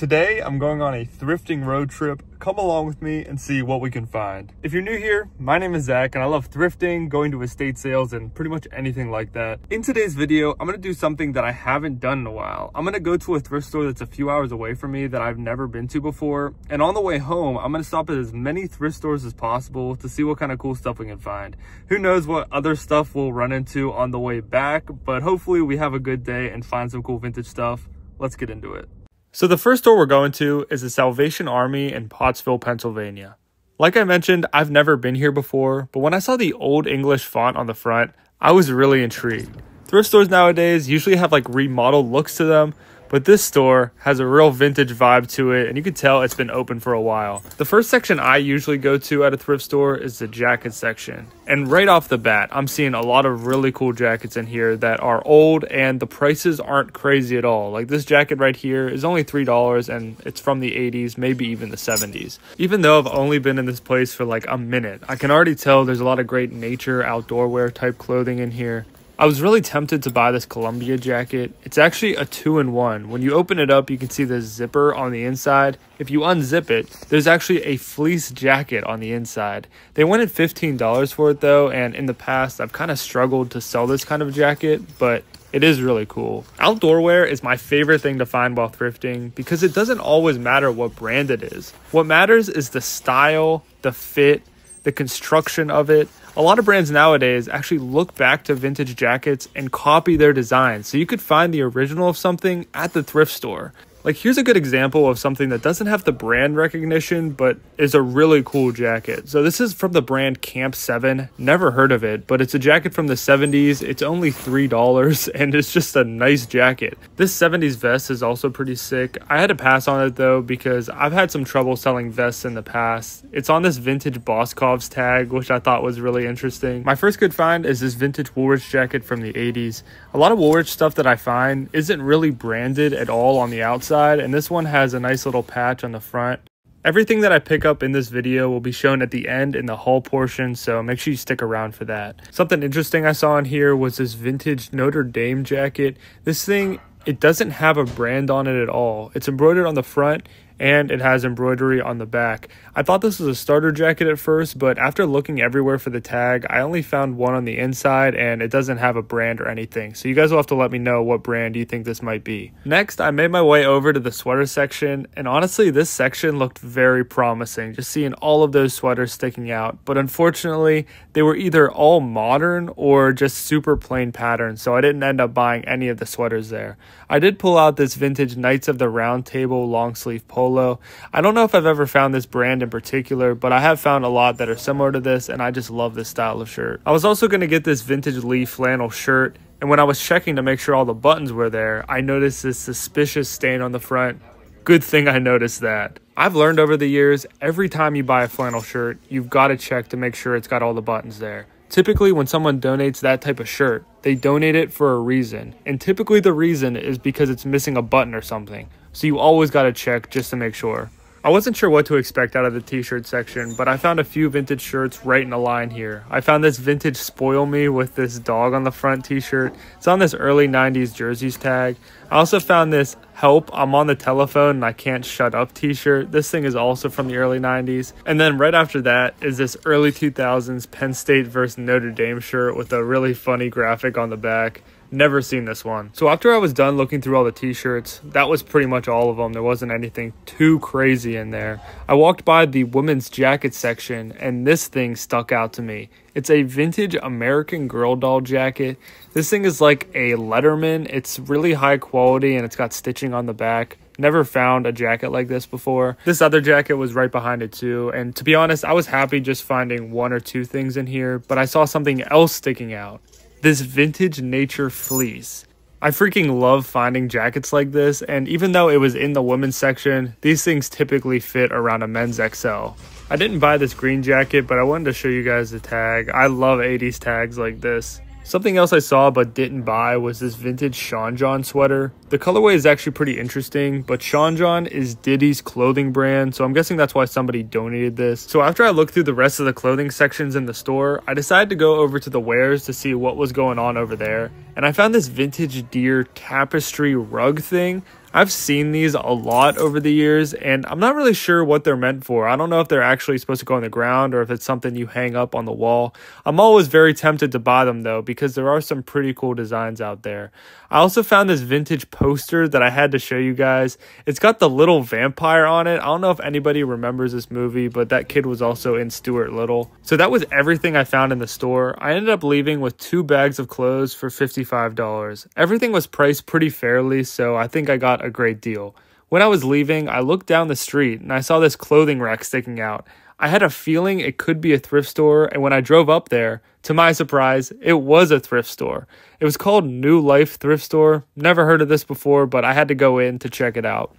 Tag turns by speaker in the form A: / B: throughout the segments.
A: Today, I'm going on a thrifting road trip. Come along with me and see what we can find. If you're new here, my name is Zach and I love thrifting, going to estate sales, and pretty much anything like that. In today's video, I'm gonna do something that I haven't done in a while. I'm gonna go to a thrift store that's a few hours away from me that I've never been to before. And on the way home, I'm gonna stop at as many thrift stores as possible to see what kind of cool stuff we can find. Who knows what other stuff we'll run into on the way back, but hopefully we have a good day and find some cool vintage stuff. Let's get into it. So the first store we're going to is the Salvation Army in Pottsville, Pennsylvania. Like I mentioned, I've never been here before, but when I saw the Old English font on the front, I was really intrigued. Thrift stores nowadays usually have like remodeled looks to them, but this store has a real vintage vibe to it, and you can tell it's been open for a while. The first section I usually go to at a thrift store is the jacket section. And right off the bat, I'm seeing a lot of really cool jackets in here that are old, and the prices aren't crazy at all. Like this jacket right here is only $3, and it's from the 80s, maybe even the 70s. Even though I've only been in this place for like a minute, I can already tell there's a lot of great nature, outdoor wear type clothing in here. I was really tempted to buy this Columbia jacket. It's actually a 2-in-1. When you open it up, you can see the zipper on the inside. If you unzip it, there's actually a fleece jacket on the inside. They wanted $15 for it though, and in the past, I've kind of struggled to sell this kind of jacket, but it is really cool. Outdoor wear is my favorite thing to find while thrifting because it doesn't always matter what brand it is. What matters is the style, the fit, the construction of it. A lot of brands nowadays actually look back to vintage jackets and copy their designs, so you could find the original of something at the thrift store. Like here's a good example of something that doesn't have the brand recognition, but is a really cool jacket. So this is from the brand Camp 7. Never heard of it, but it's a jacket from the 70s. It's only $3 and it's just a nice jacket. This 70s vest is also pretty sick. I had to pass on it though because I've had some trouble selling vests in the past. It's on this vintage Boscov's tag, which I thought was really interesting. My first good find is this vintage Woolrich jacket from the 80s. A lot of Woolrich stuff that I find isn't really branded at all on the outside, and this one has a nice little patch on the front. Everything that I pick up in this video will be shown at the end in the haul portion, so make sure you stick around for that. Something interesting I saw in here was this vintage Notre Dame jacket. This thing, it doesn't have a brand on it at all. It's embroidered on the front and it has embroidery on the back. I thought this was a starter jacket at first, but after looking everywhere for the tag, I only found one on the inside and it doesn't have a brand or anything. So you guys will have to let me know what brand you think this might be. Next, I made my way over to the sweater section, and honestly, this section looked very promising, just seeing all of those sweaters sticking out. But unfortunately, they were either all modern or just super plain patterns, so I didn't end up buying any of the sweaters there. I did pull out this vintage Knights of the Round Table long sleeve polo. I don't know if I've ever found this brand in particular, but I have found a lot that are similar to this, and I just love this style of shirt. I was also going to get this vintage Lee flannel shirt, and when I was checking to make sure all the buttons were there, I noticed this suspicious stain on the front. Good thing I noticed that. I've learned over the years, every time you buy a flannel shirt, you've got to check to make sure it's got all the buttons there. Typically, when someone donates that type of shirt, they donate it for a reason. And typically the reason is because it's missing a button or something. So you always got to check just to make sure. I wasn't sure what to expect out of the t-shirt section, but I found a few vintage shirts right in a line here. I found this vintage Spoil Me with this dog on the front t-shirt. It's on this early 90s jerseys tag. I also found this Help, I'm on the telephone and I can't shut up t-shirt. This thing is also from the early 90s. And then right after that is this early 2000s Penn State versus Notre Dame shirt with a really funny graphic on the back. Never seen this one. So after I was done looking through all the t-shirts, that was pretty much all of them. There wasn't anything too crazy in there. I walked by the women's jacket section and this thing stuck out to me. It's a vintage American Girl doll jacket. This thing is like a Letterman. It's really high quality and it's got stitching on the back. Never found a jacket like this before. This other jacket was right behind it too, and to be honest, I was happy just finding one or two things in here, but I saw something else sticking out. This vintage nature fleece. I freaking love finding jackets like this, and even though it was in the women's section, these things typically fit around a men's XL. I didn't buy this green jacket, but I wanted to show you guys the tag. I love 80s tags like this. Something else I saw but didn't buy was this vintage Sean John sweater. The colorway is actually pretty interesting, but Sean John is Diddy's clothing brand, so I'm guessing that's why somebody donated this. So after I looked through the rest of the clothing sections in the store, I decided to go over to the wares to see what was going on over there, and I found this vintage deer tapestry rug thing. I've seen these a lot over the years, and I'm not really sure what they're meant for. I don't know if they're actually supposed to go on the ground or if it's something you hang up on the wall. I'm always very tempted to buy them though, because there are some pretty cool designs out there. I also found this vintage poster that I had to show you guys. It's got the little vampire on it. I don't know if anybody remembers this movie, but that kid was also in Stuart Little. So that was everything I found in the store. I ended up leaving with 2 bags of clothes for $55. Everything was priced pretty fairly, so I think I got a great deal. When I was leaving, I looked down the street and I saw this clothing rack sticking out. I had a feeling it could be a thrift store, and when I drove up there, to my surprise, it was a thrift store. It was called New Life Thrift Store. Never heard of this before, but I had to go in to check it out.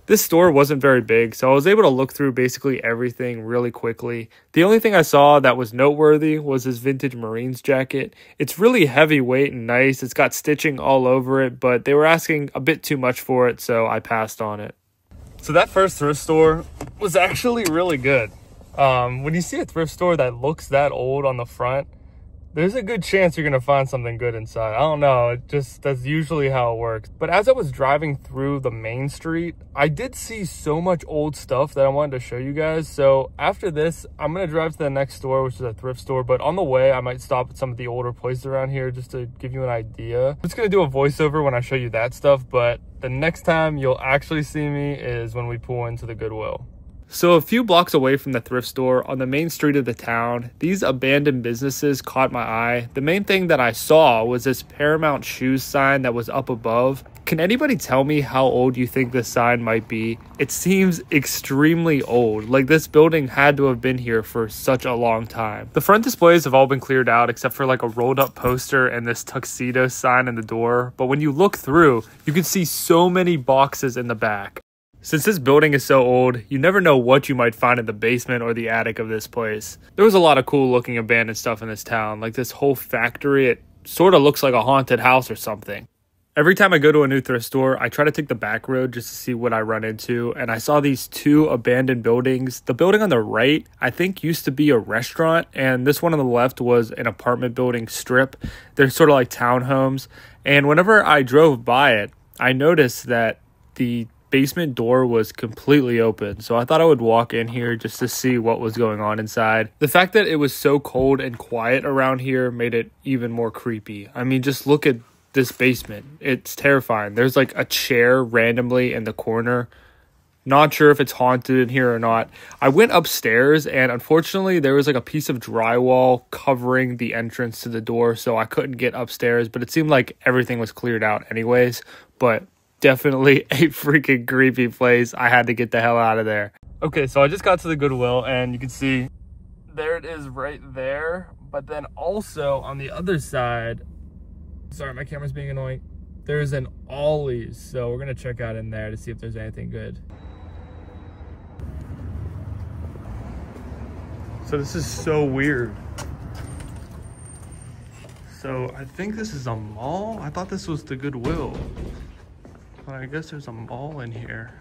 A: This store wasn't very big, so I was able to look through basically everything really quickly. The only thing I saw that was noteworthy was this vintage Marines jacket. It's really heavyweight and nice. It's got stitching all over it, but they were asking a bit too much for it, so I passed on it. So that first thrift store was actually really good. When you see a thrift store that looks that old on the front, there's a good chance you're gonna find something good inside. I don't know, that's usually how it works. But as I was driving through the main street, I did see so much old stuff that I wanted to show you guys. So after this, I'm gonna drive to the next store, which is a thrift store. But on the way, I might stop at some of the older places around here just to give you an idea. I'm just gonna do a voiceover when I show you that stuff, but the next time you'll actually see me is when we pull into the Goodwill. So a few blocks away from the thrift store on the main street of the town, these abandoned businesses caught my eye. The main thing that I saw was this Paramount Shoes sign that was up above. Can anybody tell me how old you think this sign might be? It seems extremely old. Like this building had to have been here for such a long time. The front displays have all been cleared out except for like a rolled up poster and this tuxedo sign in the door. But when you look through, you can see so many boxes in the back. Since this building is so old, you never know what you might find in the basement or the attic of this place. There was a lot of cool looking abandoned stuff in this town, like this whole factory. It sort of looks like a haunted house or something. Every time I go to a new thrift store, I try to take the back road just to see what I run into, and I saw these 2 abandoned buildings. The building on the right, I think, used to be a restaurant, and this one on the left was an apartment building strip. They're sort of like townhomes, and whenever I drove by it, I noticed that the basement door was completely open, so I thought I would walk in here just to see what was going on inside. The fact that it was so cold and quiet around here made it even more creepy. I mean, just look at this basement. It's terrifying. There's like a chair randomly in the corner. Not sure if it's haunted in here or not. I went upstairs and unfortunately there was like a piece of drywall covering the entrance to the door, so I couldn't get upstairs, but it seemed like everything was cleared out anyways. But definitely a freaking creepy place. I had to get the hell out of there. Okay, so I just got to the Goodwill and you can see there it is right there. But then also on the other side, sorry, my camera's being annoying. There's an Ollie's, so we're gonna check out in there to see if there's anything good. So this is so weird. So I think this is a mall. I thought this was the Goodwill. I guess there's a mall in here.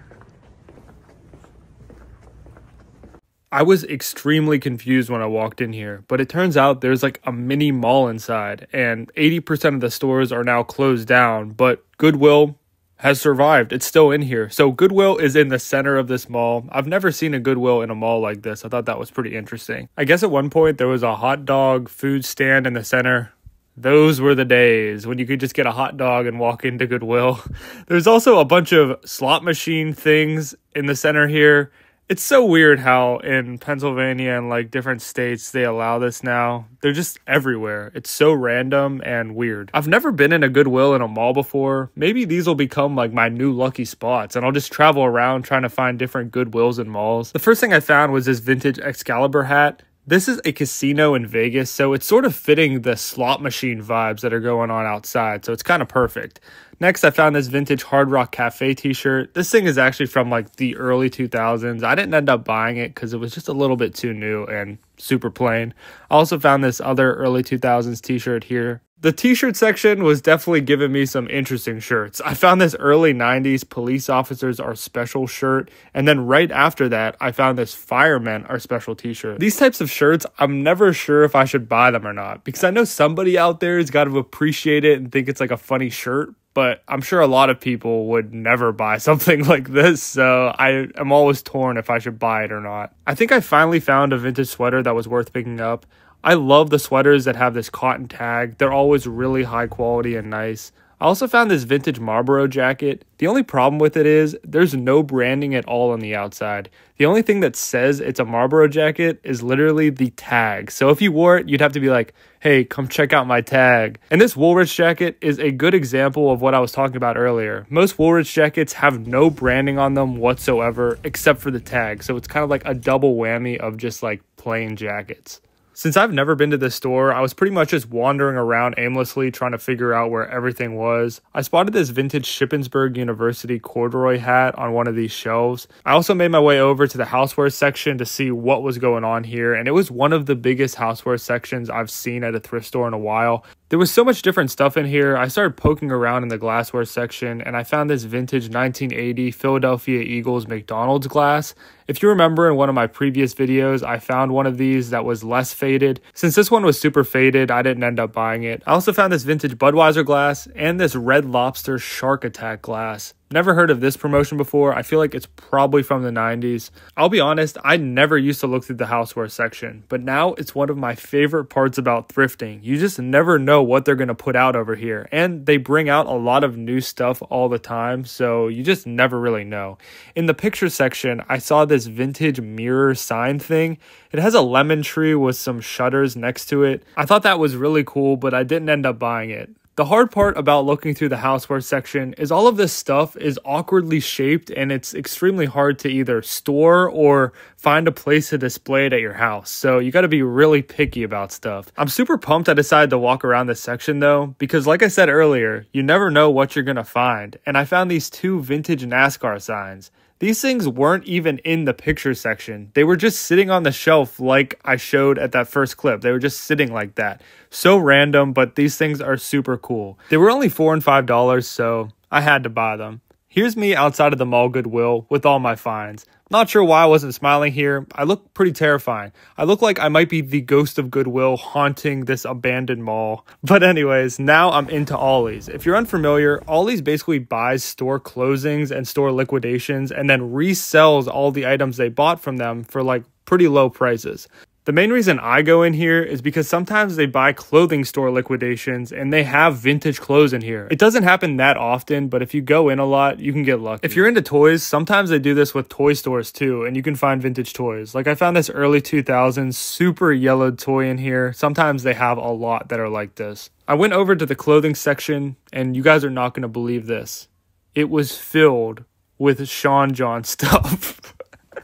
A: I was extremely confused when I walked in here, but it turns out there's like a mini mall inside, and 80% of the stores are now closed down, but Goodwill has survived. It's still in here. So Goodwill is in the center of this mall. I've never seen a Goodwill in a mall like this. I thought that was pretty interesting. I guess at one point there was a hot dog food stand in the center. Those were the days when you could just get a hot dog and walk into Goodwill. There's also a bunch of slot machine things in the center here. It's so weird how in Pennsylvania and like different states they allow this now. They're just everywhere. It's so random and weird. I've never been in a Goodwill in a mall before. Maybe these will become like my new lucky spots and I'll just travel around trying to find different Goodwills and malls. The first thing I found was this vintage Excalibur hat. This is a casino in Vegas, so it's sort of fitting the slot machine vibes that are going on outside, so it's kind of perfect. Next, I found this vintage Hard Rock Cafe t-shirt. This thing is actually from like the early 2000s. I didn't end up buying it because it was just a little bit too new and super plain. I also found this other early 2000s t-shirt here. The t-shirt section was definitely giving me some interesting shirts. I found this early 90s Police Officers Are Special shirt, and then right after that, I found this Firemen Are Special t-shirt. These types of shirts, I'm never sure if I should buy them or not, because I know somebody out there has got to appreciate it and think it's like a funny shirt, but I'm sure a lot of people would never buy something like this, so I am always torn if I should buy it or not. I think I finally found a vintage sweater that was worth picking up. I love the sweaters that have this cotton tag. They're always really high quality and nice. I also found this vintage Marlboro jacket. The only problem with it is there's no branding at all on the outside. The only thing that says it's a Marlboro jacket is literally the tag. So if you wore it, you'd have to be like, hey, come check out my tag. And this Woolrich jacket is a good example of what I was talking about earlier. Most Woolrich jackets have no branding on them whatsoever except for the tag. So it's kind of like a double whammy of just like plain jackets. Since I've never been to this store, I was pretty much just wandering around aimlessly trying to figure out where everything was. I spotted this vintage Shippensburg University corduroy hat on one of these shelves. I also made my way over to the houseware section to see what was going on here, and it was one of the biggest houseware sections I've seen at a thrift store in a while. There was so much different stuff in here. I started poking around in the glassware section, and I found this vintage 1980 Philadelphia Eagles McDonald's glass. If you remember in one of my previous videos, I found one of these that was less faded. Since this one was super faded, I didn't end up buying it. I also found this vintage Budweiser glass and this Red Lobster Shark Attack glass. Never heard of this promotion before. I feel like it's probably from the 90s. I'll be honest, I never used to look through the houseware section, but now it's one of my favorite parts about thrifting. You just never know what they're going to put out over here, and they bring out a lot of new stuff all the time, so you just never really know. In the picture section, I saw this vintage mirror sign thing. It has a lemon tree with some shutters next to it. I thought that was really cool, but I didn't end up buying it. The hard part about looking through the houseware section is all of this stuff is awkwardly shaped, and it's extremely hard to either store or find a place to display it at your house. So you got to be really picky about stuff. I'm super pumped I decided to walk around this section though, because like I said earlier, you never know what you're going to find. And I found these two vintage NASCAR signs. These things weren't even in the picture section. They were just sitting on the shelf like I showed at that first clip. They were just sitting like that. So random, but these things are super cool. They were only $4 and $5, so I had to buy them. Here's me outside of the mall Goodwill with all my finds. Not sure why I wasn't smiling here. I look pretty terrifying. I look like I might be the ghost of Goodwill haunting this abandoned mall. But anyways, now I'm into Ollie's. If you're unfamiliar, Ollie's basically buys store closings and store liquidations and then resells all the items they bought from them for like pretty low prices. The main reason I go in here is because sometimes they buy clothing store liquidations and they have vintage clothes in here. It doesn't happen that often, but if you go in a lot, you can get lucky. If you're into toys, sometimes they do this with toy stores too, and you can find vintage toys. Like I found this early 2000s super yellowed toy in here. Sometimes they have a lot that are like this. I went over to the clothing section, and you guys are not going to believe this. It was filled with Sean John stuff.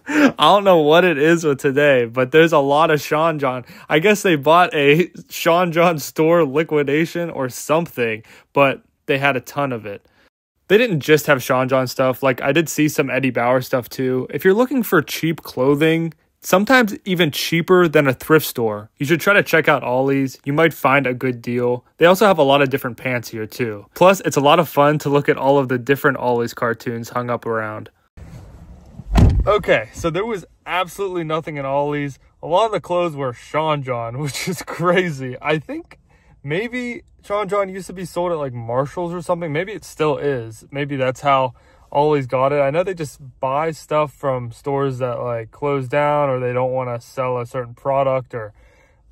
A: I don't know what it is with today, but there's a lot of Sean John. I guess they bought a Sean John store liquidation or something, but they had a ton of it. They didn't just have Sean John stuff. Like I did see some Eddie Bauer stuff too. If you're looking for cheap clothing, sometimes even cheaper than a thrift store, you should try to check out Ollie's. You might find a good deal. They also have a lot of different pants here too. Plus, it's a lot of fun to look at all of the different Ollie's cartoons hung up around. Okay, so there was absolutely nothing in Ollie's. A lot of the clothes were Sean John, which is crazy. I think maybe Sean John used to be sold at like Marshall's or something. Maybe it still is. Maybe that's how Ollie's got it. I know they just buy stuff from stores that like close down, or they don't want to sell a certain product, or a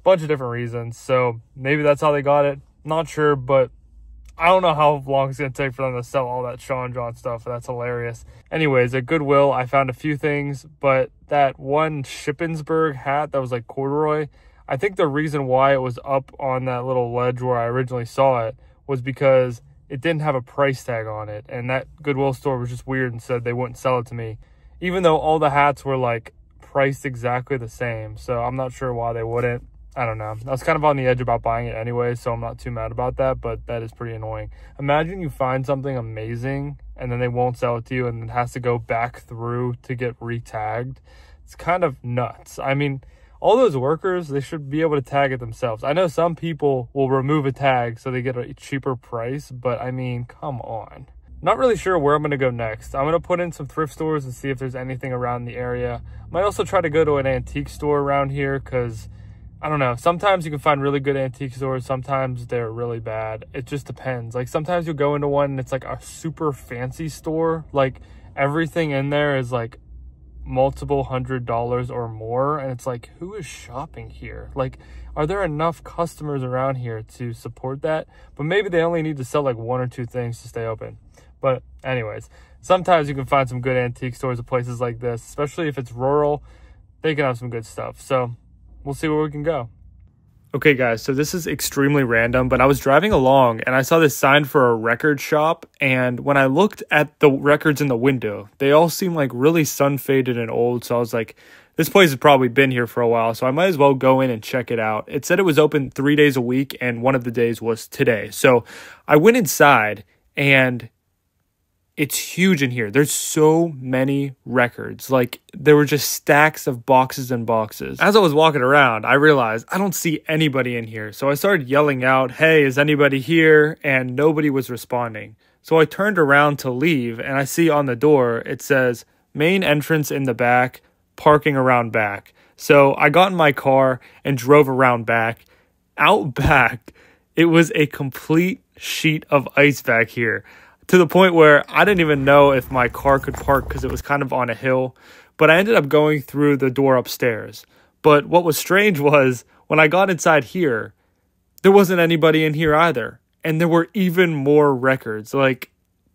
A: bunch of different reasons. So maybe that's how they got it. Not sure, but I don't know how long it's going to take for them to sell all that Sean John stuff. That's hilarious. Anyways, at Goodwill, I found a few things, but that one Shippensburg hat that was like corduroy, I think the reason why it was up on that little ledge where I originally saw it was because it didn't have a price tag on it. And that Goodwill store was just weird and said they wouldn't sell it to me, even though all the hats were like priced exactly the same. So I'm not sure why they wouldn't. I don't know. I was kind of on the edge about buying it anyway, so I'm not too mad about that, but that is pretty annoying. Imagine you find something amazing and then they won't sell it to you, and it has to go back through to get re-tagged. It's kind of nuts. I mean, all those workers, they should be able to tag it themselves. I know some people will remove a tag so they get a cheaper price, but I mean, come on. Not really sure where I'm going to go next. I'm going to put in some thrift stores and see if there's anything around the area. Might also try to go to an antique store around here, because I don't know. Sometimes you can find really good antique stores. Sometimes they're really bad. It just depends. Like sometimes you'll go into one and it's like a super fancy store. Like everything in there is like multiple $100s or more. And it's like, who is shopping here? Like, are there enough customers around here to support that? But maybe they only need to sell like 1 or 2 things to stay open. But anyways, sometimes you can find some good antique stores at places like this, especially if it's rural. They can have some good stuff. So we'll see where we can go. Okay guys, so this is extremely random, but I was driving along and I saw this sign for a record shop, and when I looked at the records in the window, they all seemed like really sun faded and old. So I was like, this place has probably been here for a while, so I might as well go in and check it out. It said it was open 3 days a week, and one of the days was today. So I went inside, and it's huge in here. There's so many records. Like, there were just stacks of boxes and boxes. As I was walking around, I realized I don't see anybody in here. So I started yelling out, "Hey, is anybody here?" And nobody was responding. So I turned around to leave, and I see on the door, it says, "Main entrance in the back, parking around back." So I got in my car and drove around back. Out back, it was a complete sheet of ice back here, to the point where I didn't even know if my car could park because it was kind of on a hill. But I ended up going through the door upstairs. But what was strange was when I got inside here, there wasn't anybody in here either. And there were even more records, like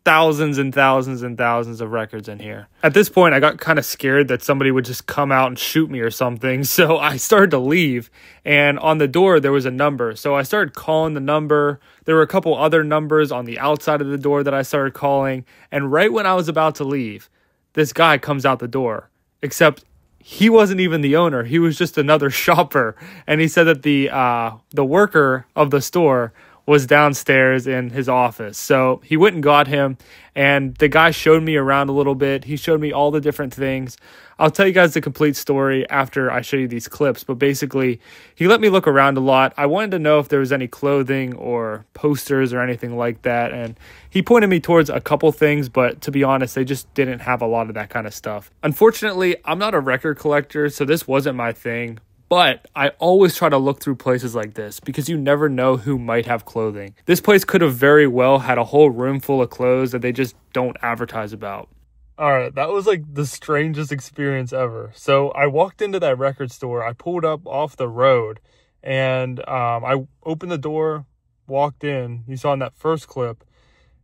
A: thousands and thousands and thousands of records in here. At this point, I got kind of scared that somebody would just come out and shoot me or something. So I started to leave, and on the door, there was a number. So I started calling the number. There were a couple other numbers on the outside of the door that I started calling. And right when I was about to leave, this guy comes out the door, except he wasn't even the owner. He was just another shopper. And he said that the worker of the store was downstairs in his office. So he went and got him, and the guy showed me around a little bit. He showed me all the different things. I'll tell you guys the complete story after I show you these clips, but basically he let me look around a lot. I wanted to know if there was any clothing or posters or anything like that, and he pointed me towards a couple things, but to be honest, they just didn't have a lot of that kind of stuff. Unfortunately, I'm not a record collector, so this wasn't my thing. But I always try to look through places like this because you never know who might have clothing. This place could have very well had a whole room full of clothes that they just don't advertise about. All right, that was like the strangest experience ever. So I walked into that record store. I pulled up off the road, and I opened the door, walked in. You saw in that first clip,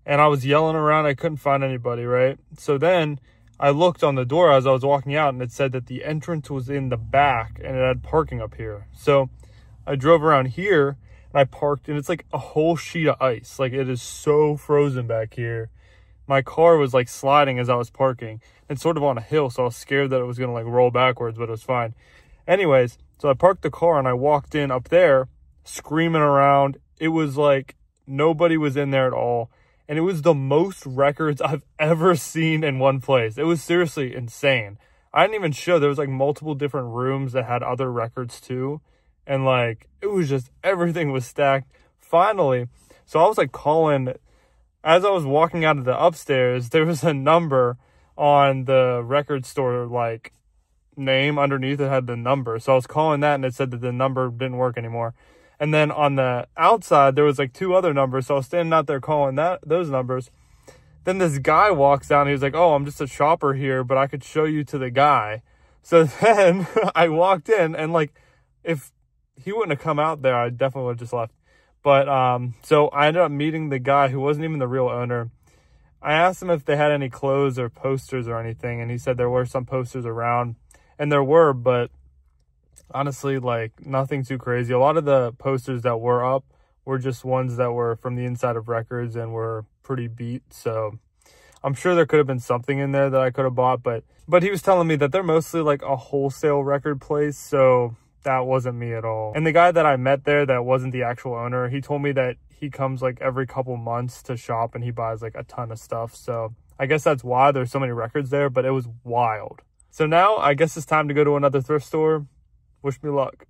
A: and I was yelling around. I couldn't find anybody, right? So then I looked on the door as I was walking out, and it said that the entrance was in the back and it had parking up here. So I drove around here and I parked, and it's like a whole sheet of ice. Like, it is so frozen back here. My car was like sliding as I was parking. It's sort of on a hill, so I was scared that it was going to like roll backwards, but it was fine. Anyways, so I parked the car and I walked in up there screaming around. It was like nobody was in there at all. And it was the most records I've ever seen in one place. It was seriously insane. I didn't even show. There was like multiple different rooms that had other records too. And like, it was just, everything was stacked. Finally, so I was like calling, as I was walking out of the upstairs, there was a number on the record store like name underneath. It had the number. So I was calling that, and it said that the number didn't work anymore. And then on the outside, there was like 2 other numbers. So I was standing out there calling those numbers. Then this guy walks out, and he was like, "Oh, I'm just a shopper here, but I could show you to the guy." So then I walked in, and like, if he wouldn't have come out there, I definitely would have just left. But so I ended up meeting the guy who wasn't even the real owner. I asked him if they had any clothes or posters or anything, and he said there were some posters around, and there were, but honestly, like, nothing too crazy. A lot of the posters that were up were just ones that were from the inside of records and were pretty beat. So I'm sure there could have been something in there that I could have bought, but he was telling me that they're mostly like a wholesale record place. So that wasn't me at all. And the guy that I met there that wasn't the actual owner, he told me that he comes like every couple months to shop, and he buys like a ton of stuff. So I guess that's why there's so many records there, but it was wild. So now I guess it's time to go to another thrift store. Wish me luck.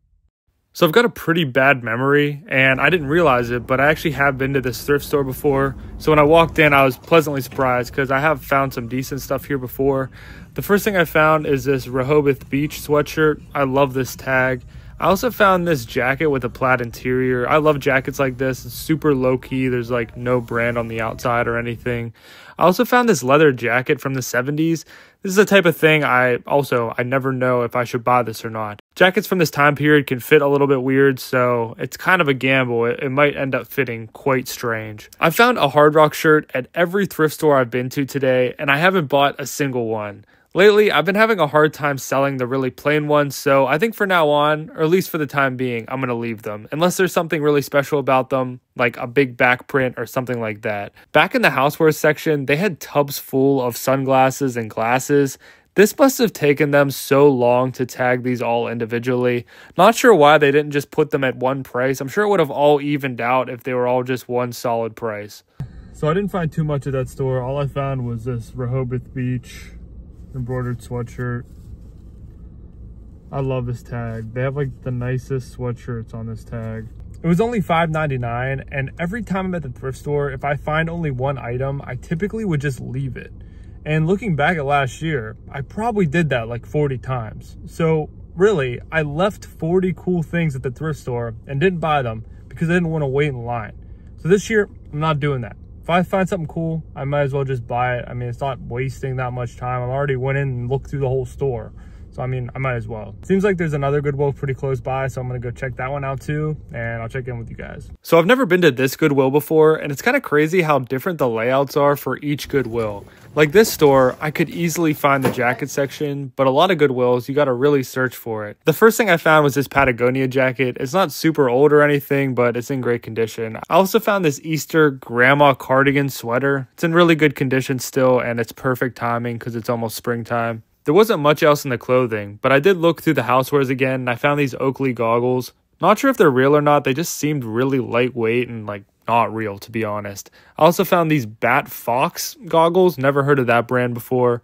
A: So I've got a pretty bad memory, and I didn't realize it, but I actually have been to this thrift store before. So when I walked in, I was pleasantly surprised because I have found some decent stuff here before. The first thing I found is this Rehoboth Beach sweatshirt. I love this tag. I also found this jacket with a plaid interior. I love jackets like this. It's super low-key. There's like no brand on the outside or anything. I also found this leather jacket from the 70s. This is the type of thing I never know if I should buy this or not. Jackets from this time period can fit a little bit weird, so it's kind of a gamble. It might end up fitting quite strange. I found a Hard Rock shirt at every thrift store I've been to today, and I haven't bought a single one. Lately, I've been having a hard time selling the really plain ones, so I think for now on, or at least for the time being, I'm going to leave them. Unless there's something really special about them, like a big back print or something like that. Back in the housewares section, they had tubs full of sunglasses and glasses. This must have taken them so long to tag these all individually. Not sure why they didn't just put them at one price. I'm sure it would have all evened out if they were all just one solid price. So I didn't find too much at that store. All I found was this Rehoboth Beach embroidered sweatshirt. I love this tag. They have like the nicest sweatshirts on this tag. It was only $5.99, and every time I'm at the thrift store, if I find only one item, I typically would just leave it. And looking back at last year, I probably did that like 40 times. So really, I left 40 cool things at the thrift store and didn't buy them because I didn't want to wait in line. So this year, I'm not doing that. If I find something cool, I might as well just buy it. I mean, it's not wasting that much time. I already went in and looked through the whole store. So, I mean, I might as well. Seems like there's another Goodwill pretty close by, so I'm going to go check that one out too, and I'll check in with you guys. So I've never been to this Goodwill before, and it's kind of crazy how different the layouts are for each Goodwill. Like this store, I could easily find the jacket section, but a lot of Goodwills, you got to really search for it. The first thing I found was this Patagonia jacket. It's not super old or anything, but it's in great condition. I also found this Easter grandma cardigan sweater. It's in really good condition still, and it's perfect timing because it's almost springtime. There wasn't much else in the clothing, but I did look through the housewares again, and I found these Oakley goggles. Not sure if they're real or not. They just seemed really lightweight and like not real, to be honest. I also found these Bat Fox goggles. Never heard of that brand before.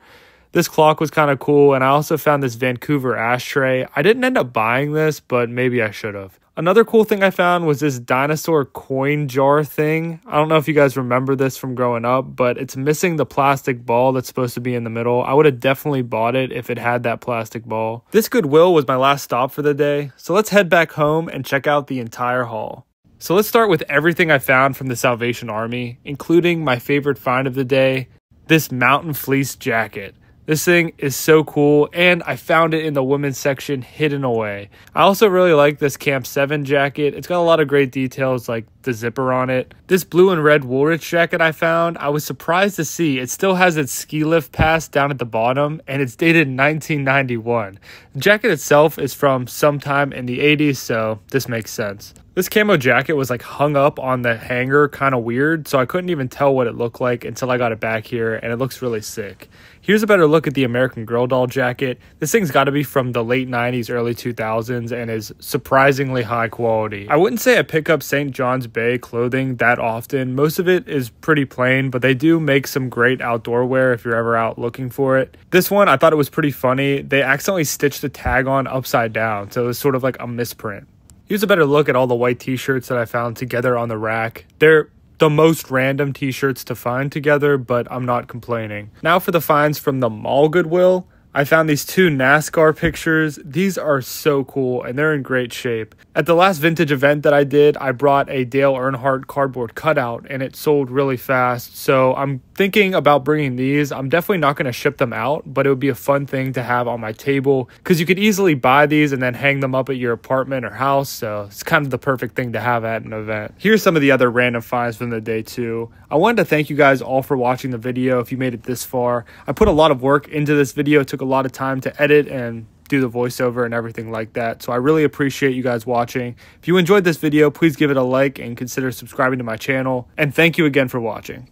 A: This clock was kind of cool, and I also found this Vancouver ashtray. I didn't end up buying this, but maybe I should have. Another cool thing I found was this dinosaur coin jar thing. I don't know if you guys remember this from growing up, but it's missing the plastic ball that's supposed to be in the middle. I would have definitely bought it if it had that plastic ball. This Goodwill was my last stop for the day, so let's head back home and check out the entire haul. So let's start with everything I found from the Salvation Army, including my favorite find of the day, this Mountain Fleece jacket. This thing is so cool, and I found it in the women's section hidden away. I also really like this Camp 7 jacket. It's got a lot of great details like the zipper on it. This blue and red Woolrich jacket I found, I was surprised to see it still has its ski lift pass down at the bottom, and it's dated 1991. The jacket itself is from sometime in the 80s, so this makes sense. This camo jacket was like hung up on the hanger kind of weird, so I couldn't even tell what it looked like until I got it back here, and it looks really sick. Here's a better look at the American Girl doll jacket. This thing's got to be from the late 90s, early 2000s, and is surprisingly high quality. I wouldn't say I pick up St. John's Bay clothing that often. Most of it is pretty plain, but they do make some great outdoor wear if you're ever out looking for it. This one, I thought it was pretty funny. They accidentally stitched the tag on upside down, so it was sort of like a misprint. Here's a better look at all the white t-shirts that I found together on the rack. They're the most random t-shirts to find together, but I'm not complaining. Now for the finds from the mall Goodwill. I found these two NASCAR pictures. These are so cool, and they're in great shape. At the last vintage event that I did, I brought a Dale Earnhardt cardboard cutout, and it sold really fast. So I'm thinking about bringing these. I'm definitely not going to ship them out, but it would be a fun thing to have on my table because you could easily buy these and then hang them up at your apartment or house. So it's kind of the perfect thing to have at an event. Here's some of the other random finds from the day too. I wanted to thank you guys all for watching the video if you made it this far. I put a lot of work into this video. It took a lot of time to edit and do the voiceover and everything like that. So I really appreciate you guys watching. If you enjoyed this video, please give it a like and consider subscribing to my channel. And thank you again for watching.